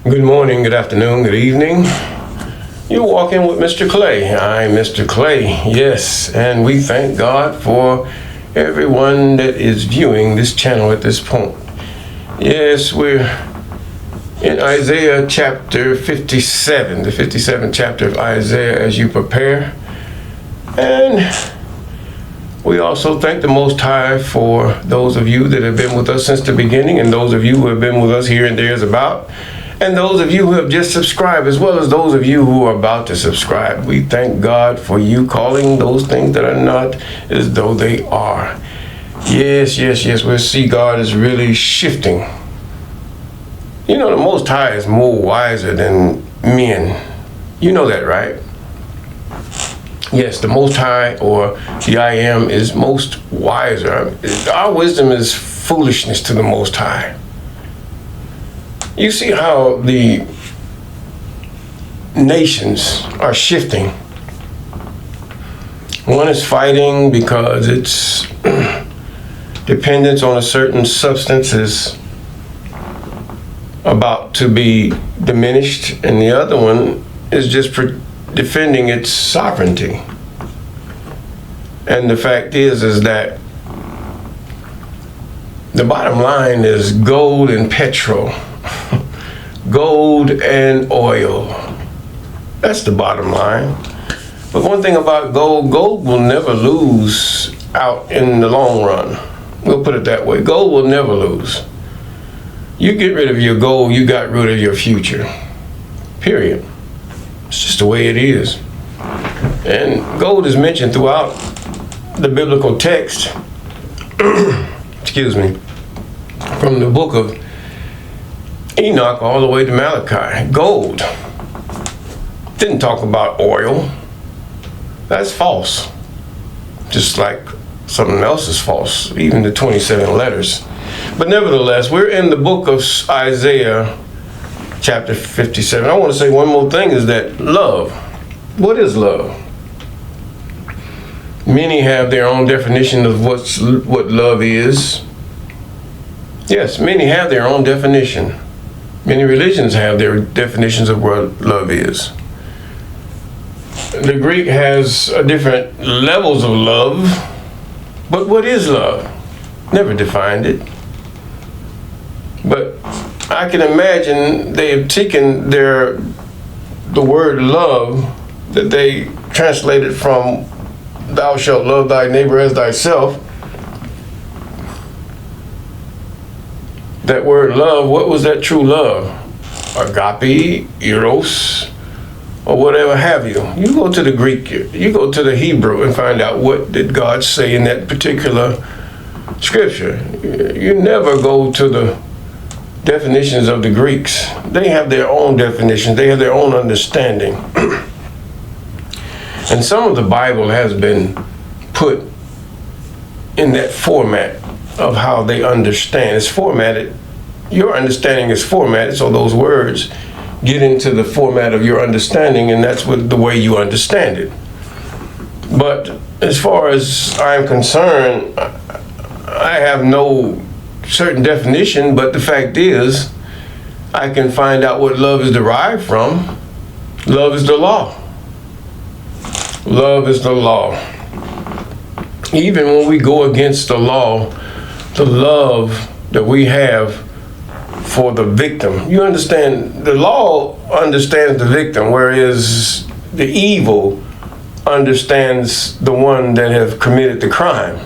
Good morning, good afternoon, good evening. You're walking with Mr. Clay. I'm Mr. Clay, yes, and we thank God for everyone that is viewing this channel at this point. Yes, we're in Isaiah chapter 57, the 57th chapter of Isaiah as you prepare. And we also thank the Most High for those of you that have been with us since the beginning, and those of you who have been with us here and there's about. And those of you who have just subscribed, as well as those of you who are about to subscribe, we thank God for you calling those things that are not as though they are. Yes, we'll see God is really shifting. You know, the Most High is more wiser than men. You know that, right? Yes, the Most High, or the I Am, is most wiser. Our wisdom is foolishness to the Most High. You see how the nations are shifting. One is fighting because its dependence on a certain substance is about to be diminished, and the other one is just defending its sovereignty. And the fact is that the bottom line is gold and petrol. Gold and oil. That's the bottom line. But one thing about gold will never lose out in the long run. We'll put it that way. Gold will never lose. You get rid of your gold, you got rid of your future. Period. It's just the way it is. And gold is mentioned throughout the biblical text. Excuse me. From the book of Enoch all the way to Malachi. Gold. Didn't talk about oil. That's false. Just like something else is false, even the 27 letters. But nevertheless, we're in the book of Isaiah, chapter 57. I want to say one more thing, is that love. What is love? Many have their own definition of what love is. Yes, many have their own definition. Many religions have their definitions of what love is. The Greek has different levels of love, but what is love? Never defined it. But I can imagine they have taken the word love that they translated from "thou shalt love thy neighbor as thyself." That word love, what was that true love? Agape, eros, or whatever have you. You go to the Greek, you go to the Hebrew and find out what did God say in that particular scripture. You never go to the definitions of the Greeks. They have their own definitions. They have their own understanding. And some of the Bible has been put in that format of how they understand. It's formatted. Your understanding is formatted, so those words get into the format of your understanding, and that's the way you understand it. But as far as I'm concerned, I have no certain definition, but the fact is, I can find out what love is derived from. Love is the law. Love is the law. Even when we go against the law, the love that we have for the victim. You understand, the law understands the victim, whereas the evil understands the one that have committed the crime.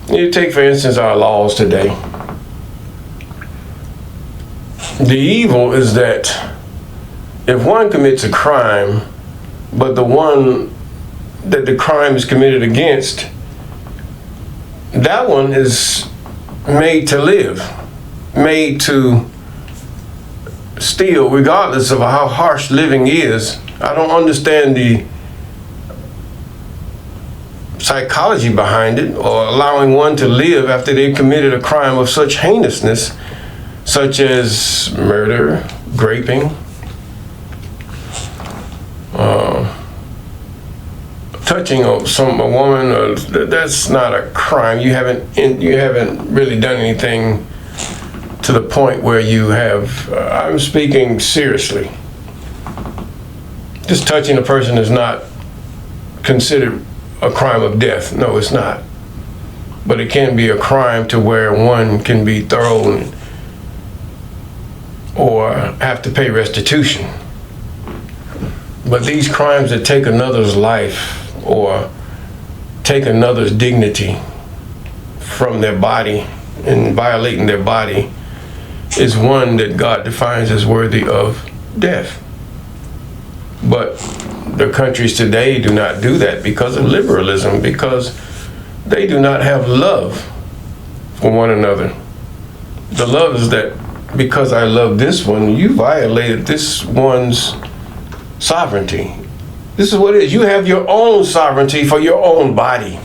You take, for instance, our laws today. The evil is that if one commits a crime, but the one that the crime is committed against, that one is made to live, made to steal, regardless of how harsh living is. I don't understand the psychology behind it, or allowing one to live after they've committed a crime of such heinousness, such as murder, raping, touching a woman. That's not a crime. You haven't really done anything to the point where you have, I'm speaking seriously, just touching a person is not considered a crime of death. No, it's not. But it can be a crime to where one can be thrown or have to pay restitution. But these crimes that take another's life or take another's dignity from their body and violating their body is one that God defines as worthy of death. But the countries today do not do that because of liberalism, because they do not have love for one another. The love is that because I love this one, you violated this one's sovereignty. This is what it is. You have your own sovereignty for your own body.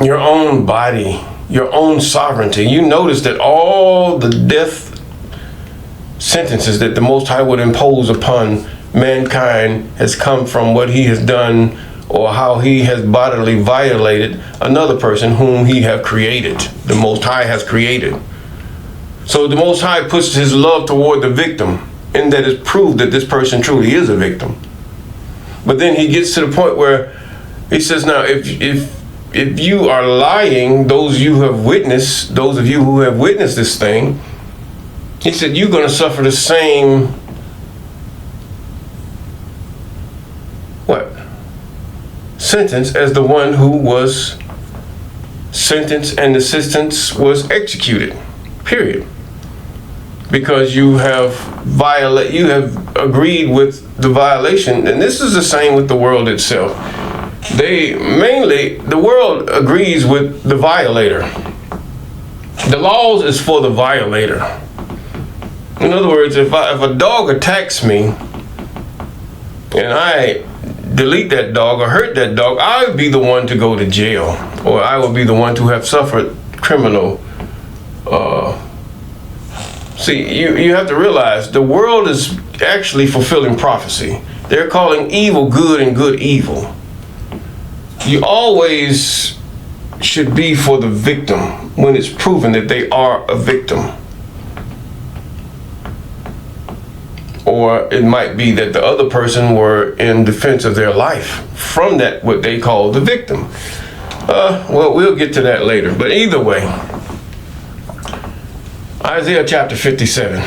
Your own body, your own sovereignty. You notice that all the death sentences that the Most High would impose upon mankind has come from what he has done or how he has bodily violated another person whom he have created, the Most High has created. So the Most High puts his love toward the victim, and that is proved that this person truly is a victim. But then he gets to the point where he says, now if you are lying, those of you who have witnessed this thing, he said, you're going to suffer the same, sentence as the one who was sentenced and the sentence was executed, period. Because you have agreed with the violation, and this is the same with the world itself. The world agrees with the violator. The laws is for the violator. In other words, if a dog attacks me and I delete that dog or hurt that dog, I would be the one to go to jail, or I would be the one to have suffered criminal. See, you have to realize the world is actually fulfilling prophecy. They're calling evil good and good evil. You always should be for the victim when it's proven that they are a victim. Or it might be that the other person were in defense of their life from that, what they call the victim. Well, we'll get to that later. But either way, Isaiah chapter 57.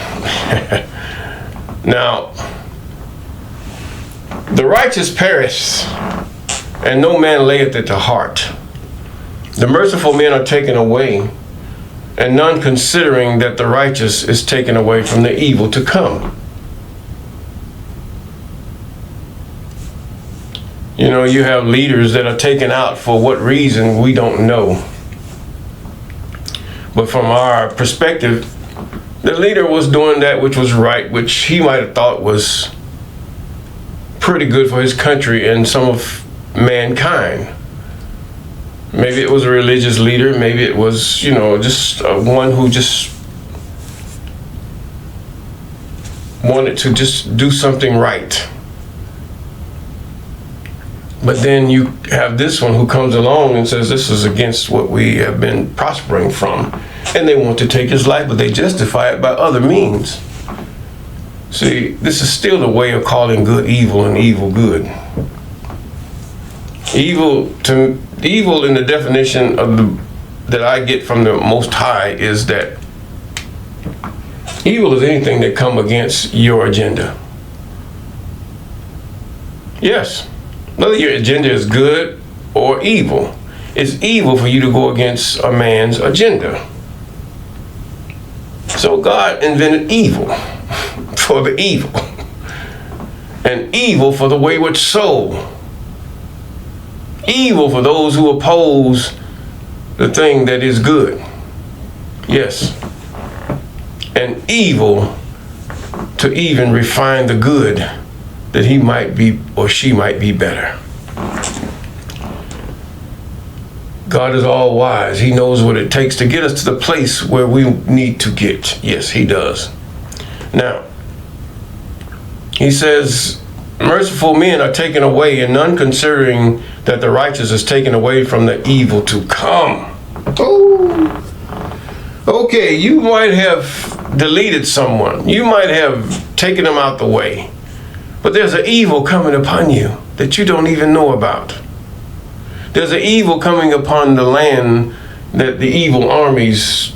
Now, the righteous perish, and no man layeth it to heart. The merciful men are taken away, and none considering that the righteous is taken away from the evil to come. You know, you have leaders that are taken out for what reason we don't know. But from our perspective, the leader was doing that which was right, which he might have thought was pretty good for his country and some of mankind. Maybe it was a religious leader, maybe it was, just one who just wanted to just do something right. But then you have this one who comes along and says this is against what we have been prospering from. And they want to take his life, but they justify it by other means. See, this is still the way of calling good evil and evil good. Evil in the definition that I get from the Most High is that evil is anything that come against your agenda. Yes. Whether your agenda is good or evil, it's evil for you to go against a man's agenda. So God invented evil for the evil, and evil for the wayward soul. Evil for those who oppose the thing that is good. Yes. And evil to even refine the good, that he might be or she might be better. God is all wise. He knows what it takes to get us to the place where we need to get. Yes, he does. Now, he says, merciful men are taken away, and none considering that the righteous is taken away from the evil to come. Oh. Okay, you might have deleted someone. You might have taken them out the way. But there's an evil coming upon you that you don't even know about. There's an evil coming upon the land that the evil armies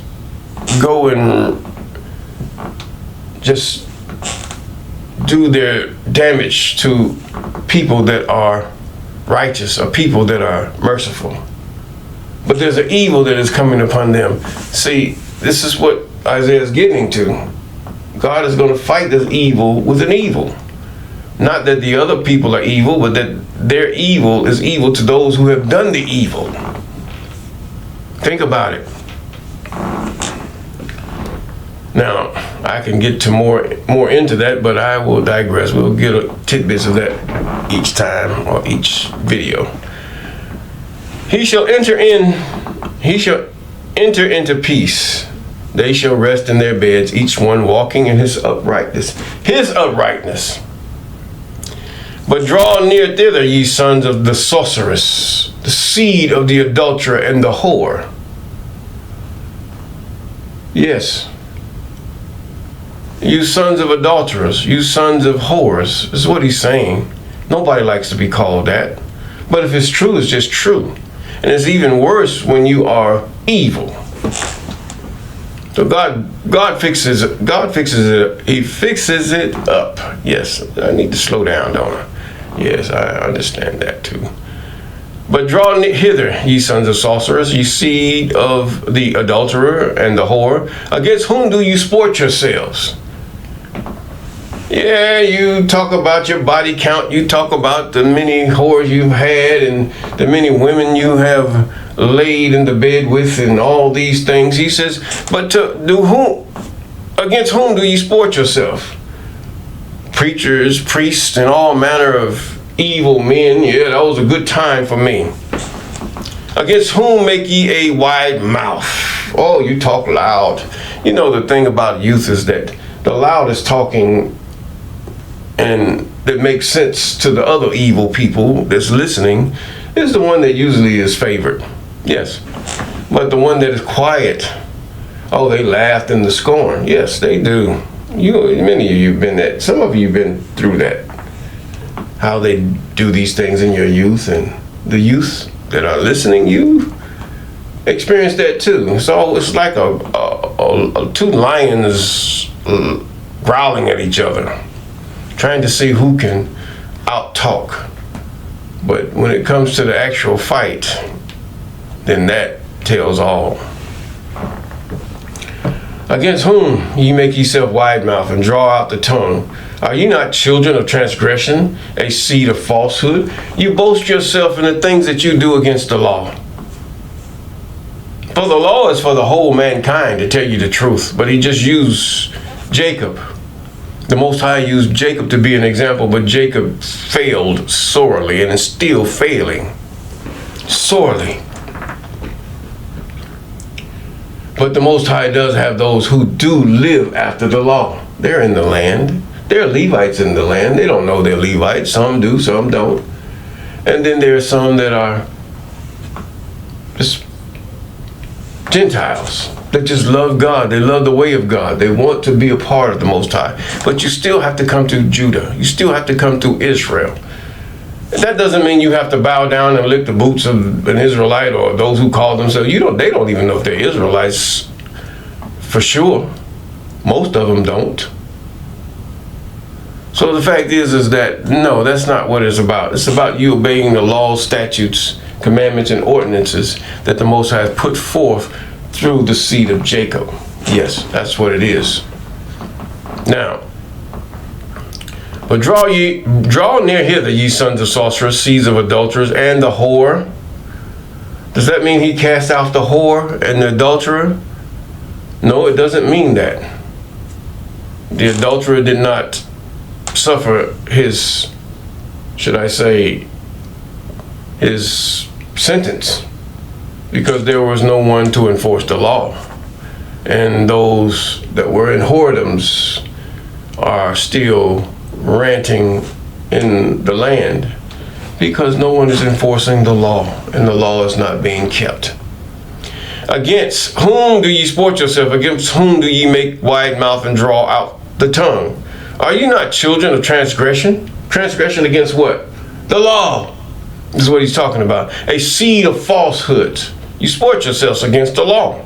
go and just do their damage to people that are righteous or people that are merciful. But there's an evil that is coming upon them. See, this is what Isaiah is getting to. God is going to fight this evil with an evil. Not that the other people are evil, but that their evil is evil to those who have done the evil. Think about it. Now, I can get to more into that, but I will digress. We'll get tidbits of that each time or each video. He shall enter into peace. They shall rest in their beds, each one walking in his uprightness. His uprightness. But draw near thither, ye sons of the sorceress, the seed of the adulterer and the whore. Yes. You sons of adulterers, you sons of whores, is what he's saying. Nobody likes to be called that. But if it's true, it's just true. And it's even worse when you are evil. So God fixes it. He fixes it up. Yes, I need to slow down, don't I? Yes, I understand that too. But draw hither, ye sons of sorcerers, ye seed of the adulterer and the whore. Against whom do you sport yourselves? Yeah, you talk about your body count. You talk about the many whores you've had and the many women you have laid in the bed with and all these things. He says, but against whom do you sport yourself? Preachers, priests, and all manner of evil men. Yeah, that was a good time for me. Against whom make ye a wide mouth? Oh, you talk loud. You know, the thing about youth is that the loudest talking and that makes sense to the other evil people that's listening is the one that usually is favored. Yes. But the one that is quiet, oh, they laughed in the scorn. Yes, they do. Many of you have been that. Some of you have been through that. How they do these things in your youth, and the youth that are listening, you experience that too. So it's like two lions growling at each other, trying to see who can out-talk. But when it comes to the actual fight, then that tells all. Against whom ye make yourself wide mouth and draw out the tongue? Are ye not children of transgression, a seed of falsehood? You boast yourself in the things that you do against the law. For the law is for the whole mankind, to tell you the truth. But he just used Jacob. The Most High used Jacob to be an example, but Jacob failed sorely and is still failing sorely. But the Most High does have those who do live after the law. They're in the land. There are Levites in the land. They don't know they're Levites. Some do, some don't. And then there are some that are just Gentiles that just love God. They love the way of God. They want to be a part of the Most High. But you still have to come to Judah. You still have to come to Israel. That doesn't mean you have to bow down and lick the boots of an Israelite or those who call themselves. They don't even know if they're Israelites for sure. Most of them don't. So the fact is that, no, that's not what it's about. It's about you obeying the laws, statutes, commandments, and ordinances that the Most High has put forth through the seed of Jacob. Yes, that's what it is. Now, but draw near hither, ye sons of sorcerers, seeds of adulterers, and the whore. Does that mean he cast out the whore and the adulterer? No, it doesn't mean that. The adulterer did not suffer his, should I say, his sentence, because there was no one to enforce the law. And those that were in whoredoms are still ranting in the land because no one is enforcing the law and the law is not being kept. Against whom do ye sport yourself? Against whom do ye make wide mouth and draw out the tongue? Are you not children of transgression? Transgression against what? The law. This is what he's talking about. A seed of falsehoods. You sport yourselves against the law.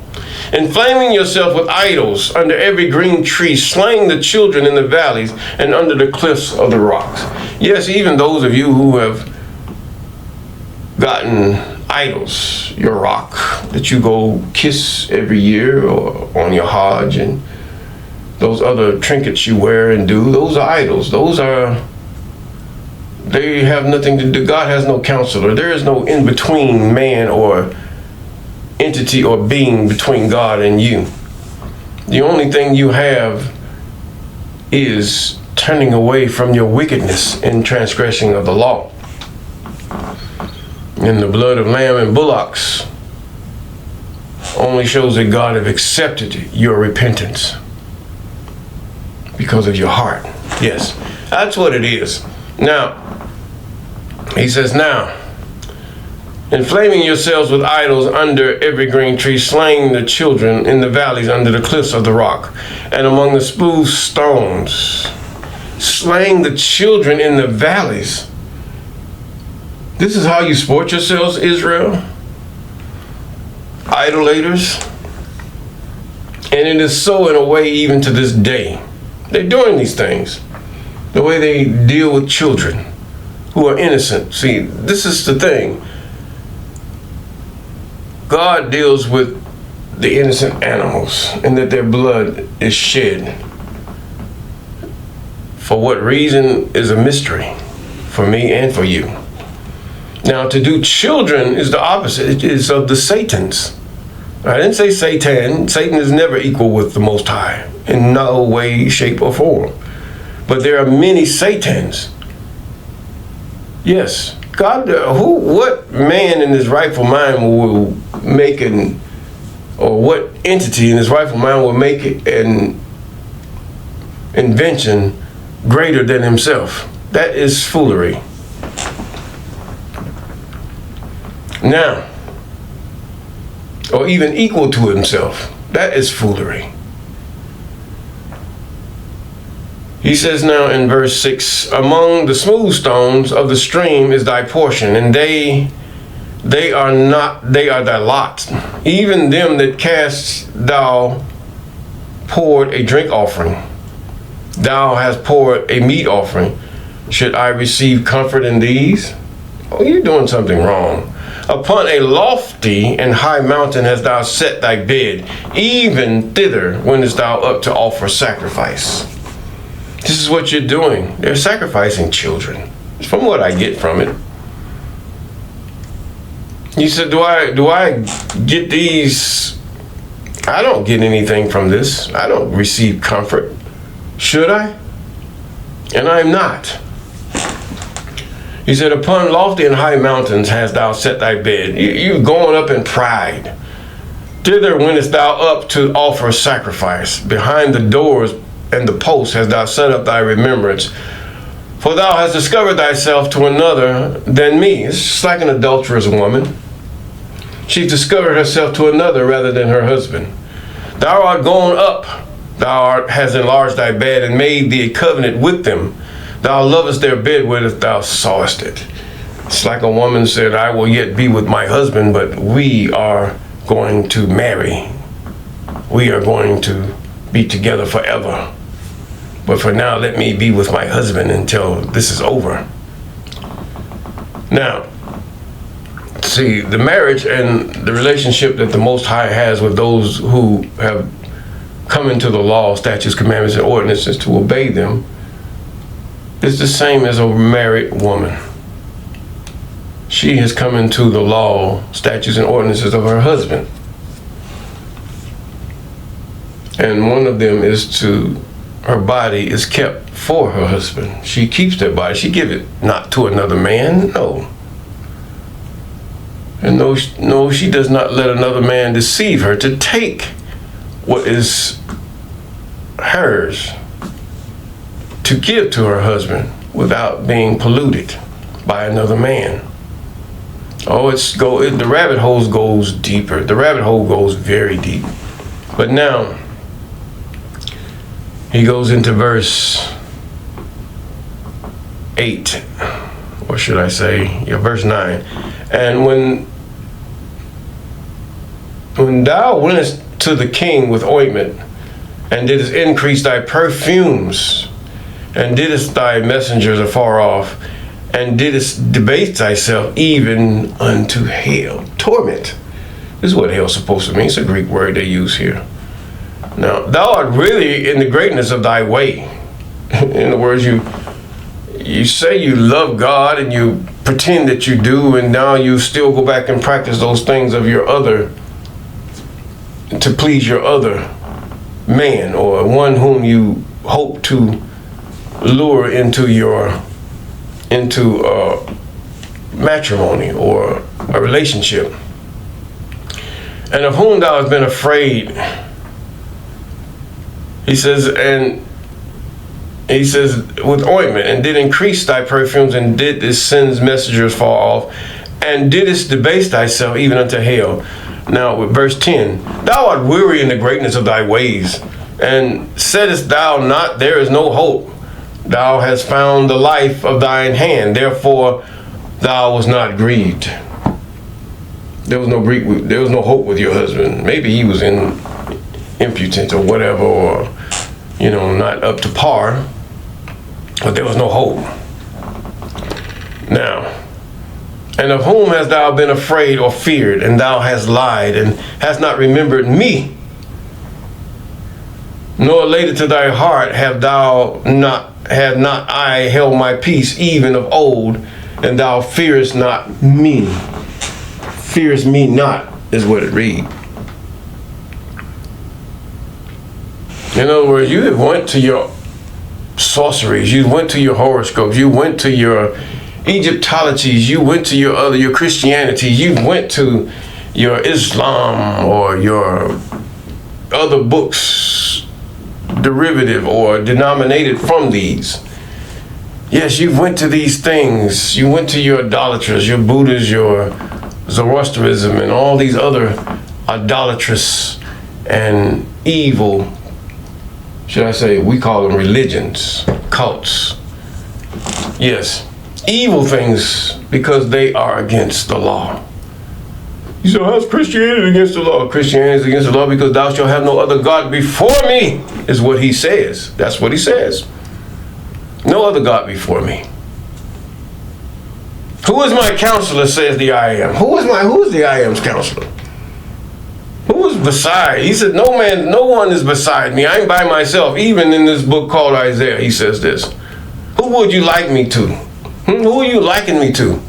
Inflaming yourself with idols under every green tree, slaying the children in the valleys and under the cliffs of the rocks. Yes, even those of you who have gotten idols, your rock that you go kiss every year or on your Hajj, and those other trinkets you wear and do, those are idols. They have nothing to do. God has no counselor. There is no in-between man or entity or being between God and you. The only thing you have is turning away from your wickedness and transgressing of the law. And the blood of lamb and bullocks only shows that God have accepted your repentance because of your heart. Yes, that's what it is. Now, he says, now, inflaming yourselves with idols under every green tree, slaying the children in the valleys under the cliffs of the rock, and among the smooth stones, slaying the children in the valleys. This is how you sport yourselves, Israel? Idolaters. And it is so in a way even to this day. They're doing these things. The way they deal with children who are innocent. See, this is the thing. God deals with the innocent animals and that their blood is shed. For what reason is a mystery for me and for you. Now, to do children is the opposite. It is of the Satans. I didn't say Satan. Satan is never equal with the Most High in no way, shape, or form. But there are many Satans. Yes, God. What man in his rightful mind will make or what entity in his rightful mind will make an invention greater than himself? That is foolery. Now, or even equal to himself, that is foolery. He says now in verse 6, among the smooth stones of the stream is thy portion, and they are thy lot. Even them that cast thou poured a drink offering. Thou hast poured a meat offering. Should I receive comfort in these? Oh, you're doing something wrong. Upon a lofty and high mountain hast thou set thy bed. Even thither wentest thou up to offer sacrifice. This is what you're doing. They're sacrificing children. From what I get from it. You said, do I get these? I don't get anything from this. I don't receive comfort. Should I? And I'm not. He said, upon lofty and high mountains hast thou set thy bed. You're going up in pride. Thither wentest thou up to offer sacrifice. Behind the doors and the posts hast thou set up thy remembrance. For thou hast discovered thyself to another than me. It's just like an adulterous woman. She's discovered herself to another rather than her husband. Thou art gone up. Thou hast enlarged thy bed and made thee a covenant with them. Thou lovest their bed whether thou sawest it. It's like a woman said, I will yet be with my husband, but we are going to marry. We are going to be together forever. But for now, let me be with my husband until this is over. Now, see, the marriage and the relationship that the Most High has with those who have come into the law, statutes, commandments, and ordinances to obey them is the same as a married woman. She has come into the law, statutes, and ordinances of her husband. And one of them is her body is kept for her husband. She keeps that body. She give it not to another man, no. And no, she does not let another man deceive her to take what is hers to give to her husband without being polluted by another man. Oh, the rabbit hole goes deeper. The rabbit hole goes very deep. But now, he goes into verse 8. Or should I say, verse 9. And when thou wentest to the king with ointment, and didst increase thy perfumes, and didst thy messengers afar off, and didst debase thyself even unto hell. Torment. This is what hell's supposed to mean. It's a Greek word they use here. Now, thou art really in the greatness of thy way. In other words, you say you love God and you pretend that you do, and now you still go back and practice those things of your other, to please your other man, or one whom you hope to lure into matrimony or a relationship, and of whom thou hast been afraid. He says with ointment, and did increase thy perfumes, and did his sin's messengers fall off, and didst debase thyself even unto hell. Now with verse 10, thou art weary in the greatness of thy ways, and saidest thou not, there is no hope. Thou hast found the life of thine hand, therefore thou was not grieved. There was no hope with your husband. Maybe he was impotent or whatever, or not up to par, but there was no hope. Now, and of whom hast thou been afraid or feared, and thou hast lied, and hast not remembered me? Nor laid it to thy heart, have not I held my peace even of old, and thou fearest not me. Fearest me not, is what it reads. In other words, you went to your sorceries, you went to your horoscopes, you went to your Egyptologies, you went to your Christianity, you went to your Islam or your other books, derivative or denominated from these. Yes, you went to these things. You went to your idolaters, your Buddhas, your Zoroastrianism, and all these other idolatrous and evil, should I say, we call them religions, cults. Yes, evil things, because they are against the law. You say, how's Christianity against the law? Christianity is against the law because thou shalt have no other God before me, is what he says. That's what he says. No other God before me. Who is my counselor, says the I Am. Who is the I Am's counselor? Who is beside? He said, no one is beside me. I'm by myself. Even in this book called Isaiah, he says this. Who would you like me to? Who are you liking me to?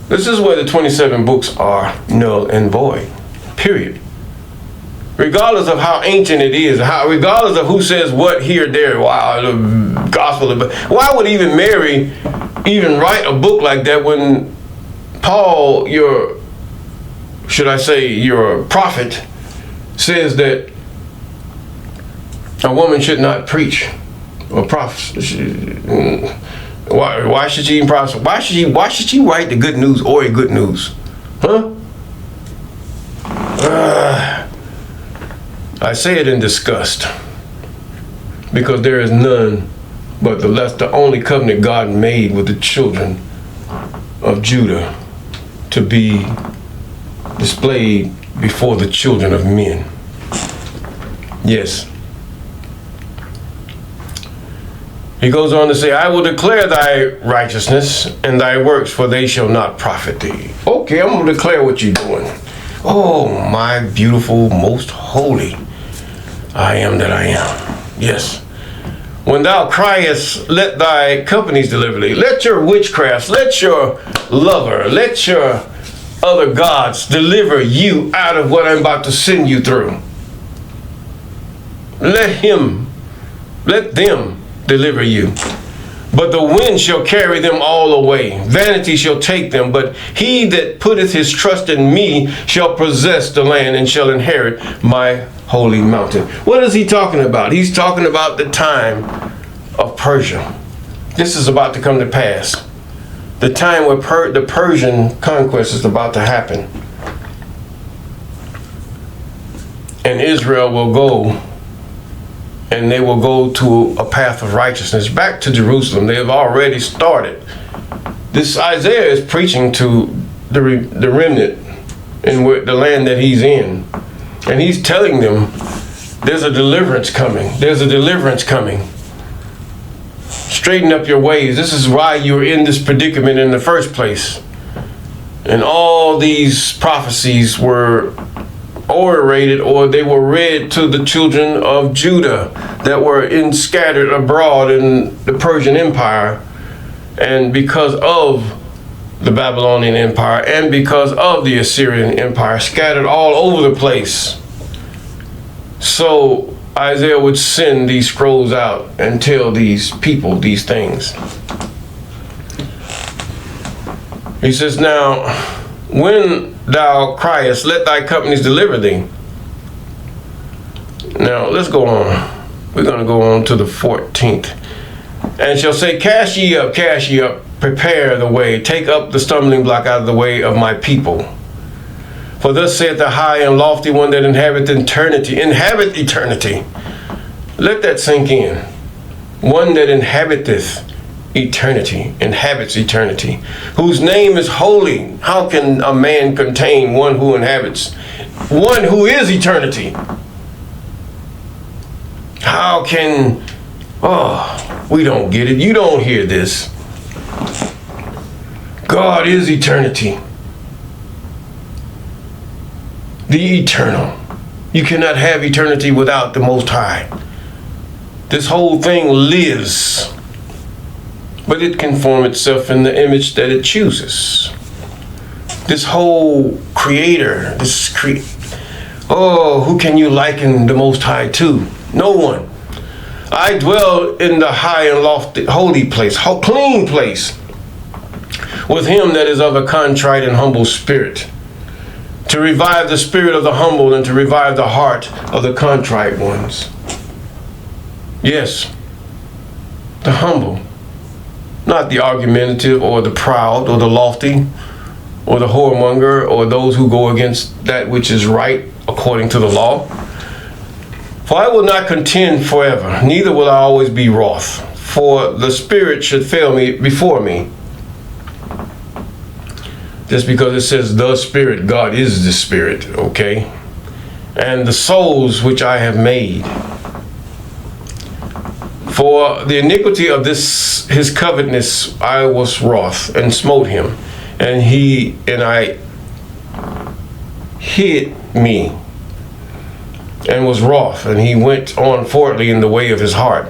This is where the 27 books are null and void. Period. Regardless of how ancient it is, regardless of who says what here, there, wow, the gospel. Why would even Mary even write a book like that when Paul, your prophet, says that a woman should not preach or prophesy? Why should she even prophesy? Why should she write the good news or a good news? Huh? I say it in disgust, because there is none but that's the only covenant God made with the children of Judah to be displayed before the children of men. Yes. He goes on to say, I will declare thy righteousness and thy works, for they shall not profit thee. Okay, I'm going to declare what you're doing. Oh, my beautiful, most holy I am that I am. Yes. When thou criest, let thy companies deliver thee. Let your witchcrafts, let your lover, let your other gods deliver you out of what I'm about to send you through. Let them deliver you. But the wind shall carry them all away. Vanity shall take them. But he that putteth his trust in me shall possess the land and shall inherit my holy mountain. What is he talking about? He's talking about the time of Persia. This is about to come to pass. the time where the Persian conquest is about to happen. And Israel will go, and they will go to a path of righteousness back to Jerusalem. They have already started. This Isaiah is preaching to the remnant in the land that he's in. And he's telling them, there's a deliverance coming. There's a deliverance coming. Straighten up your ways. This is why you're in this predicament in the first place. And all these prophecies were orated, or they were read to the children of Judah that were scattered abroad in the Persian Empire. And because of the Babylonian Empire and because of the Assyrian Empire, scattered all over the place. So Isaiah would send these scrolls out and tell these people these things. He says, now, when thou criest, let thy companies deliver thee. Now, let's go on. We're going to go on to the 14th. And shall say, cast ye up, prepare the way, take up the stumbling block out of the way of my people. For thus saith the high and lofty one that inhabiteth eternity. Inhabit eternity. Let that sink in. One that inhabiteth eternity, inhabits eternity, whose name is holy. How can a man contain one who inhabits, one who is eternity? How can, we don't get it. You don't hear this. God is eternity. The eternal. You cannot have eternity without the Most High. This whole thing lives, but it can form itself in the image that it chooses. This whole creator, who can you liken the Most High to? No one. I dwell in the high and lofty, holy place, clean place, with him that is of a contrite and humble spirit, to revive the spirit of the humble and to revive the heart of the contrite ones. Yes, the humble, not the argumentative or the proud or the lofty or the whoremonger or those who go against that which is right according to the law. For I will not contend forever, neither will I always be wroth, for the spirit should fail me before me. Just because it says the Spirit, God is the Spirit, okay? And the souls which I have made. For the iniquity of his covetousness I was wroth and smote him, and I hid me and was wroth, and he went on forwardly in the way of his heart.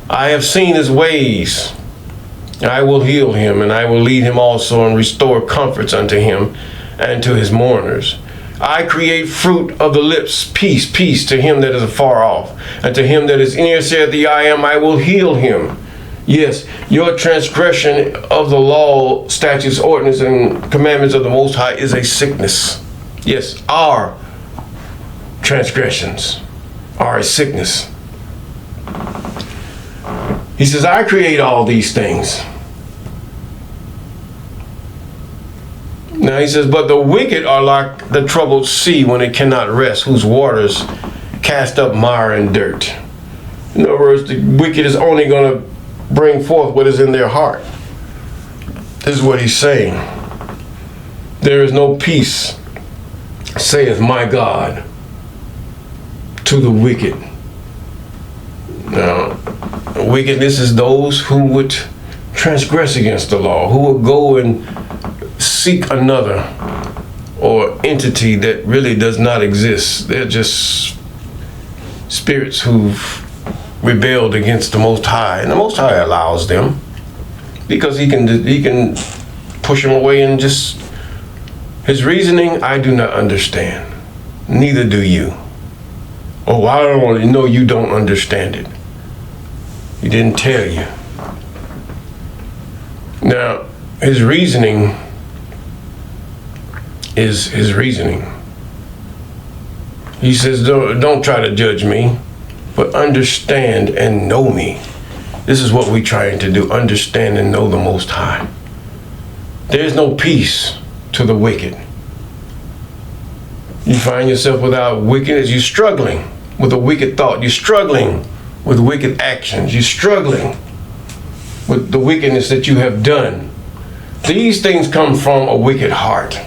I have seen his ways. I will heal him, and I will lead him also and restore comforts unto him and to his mourners. I create fruit of the lips, peace, peace to him that is afar off, and to him that is near saith the I am, I will heal him. Yes, your transgression of the law, statutes, ordinances, and commandments of the Most High is a sickness. Yes, our transgressions are a sickness. He says, I create all these things. Now he says, but the wicked are like the troubled sea when it cannot rest, whose waters cast up mire and dirt. In other words, the wicked is only going to bring forth what is in their heart. This is what he's saying. There is no peace, saith my God, to the wicked. Now, wickedness is those who would transgress against the law, who would go and seek another or entity that really does not exist. They're just spirits who've rebelled against the Most High, and the Most High allows them because he can push them away and just his reasoning. I do not understand. Neither do you. Oh, I don't want to know you don't understand it. He didn't tell you. Now, his reasoning is his reasoning. He says, don't try to judge me, but understand and know me. This is what we're trying to do, understand and know the Most High. There's no peace to the wicked. You find yourself without wickedness. You're struggling with a wicked thought. You're struggling with wicked actions. You're struggling with the wickedness that you have done. These things come from a wicked heart.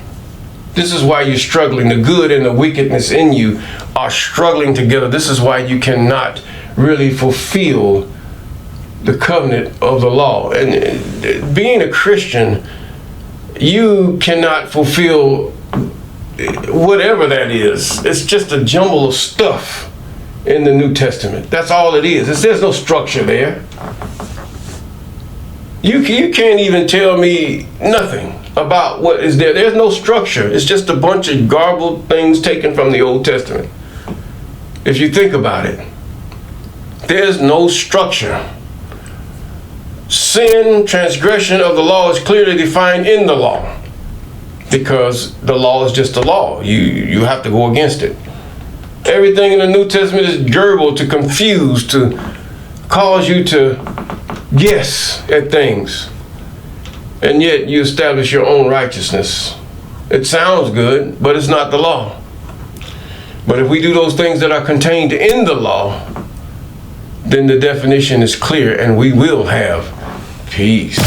This is why you're struggling. The good and the wickedness in you are struggling together. This is why you cannot really fulfill the covenant of the law. And being a Christian, you cannot fulfill whatever that is. It's just a jumble of stuff in the New Testament. That's all it is. There's no structure there. You can't even tell me nothing about what is there. There's no structure. It's just a bunch of garbled things taken from the Old Testament. If you think about it, there's no structure. Sin, transgression of the law is clearly defined in the law, because the law is just a law. You have to go against it. Everything in the New Testament is garbled to confuse, to cause you to guess at things. And yet you establish your own righteousness. It sounds good, but it's not the law. But if we do those things that are contained in the law, then the definition is clear and we will have peace.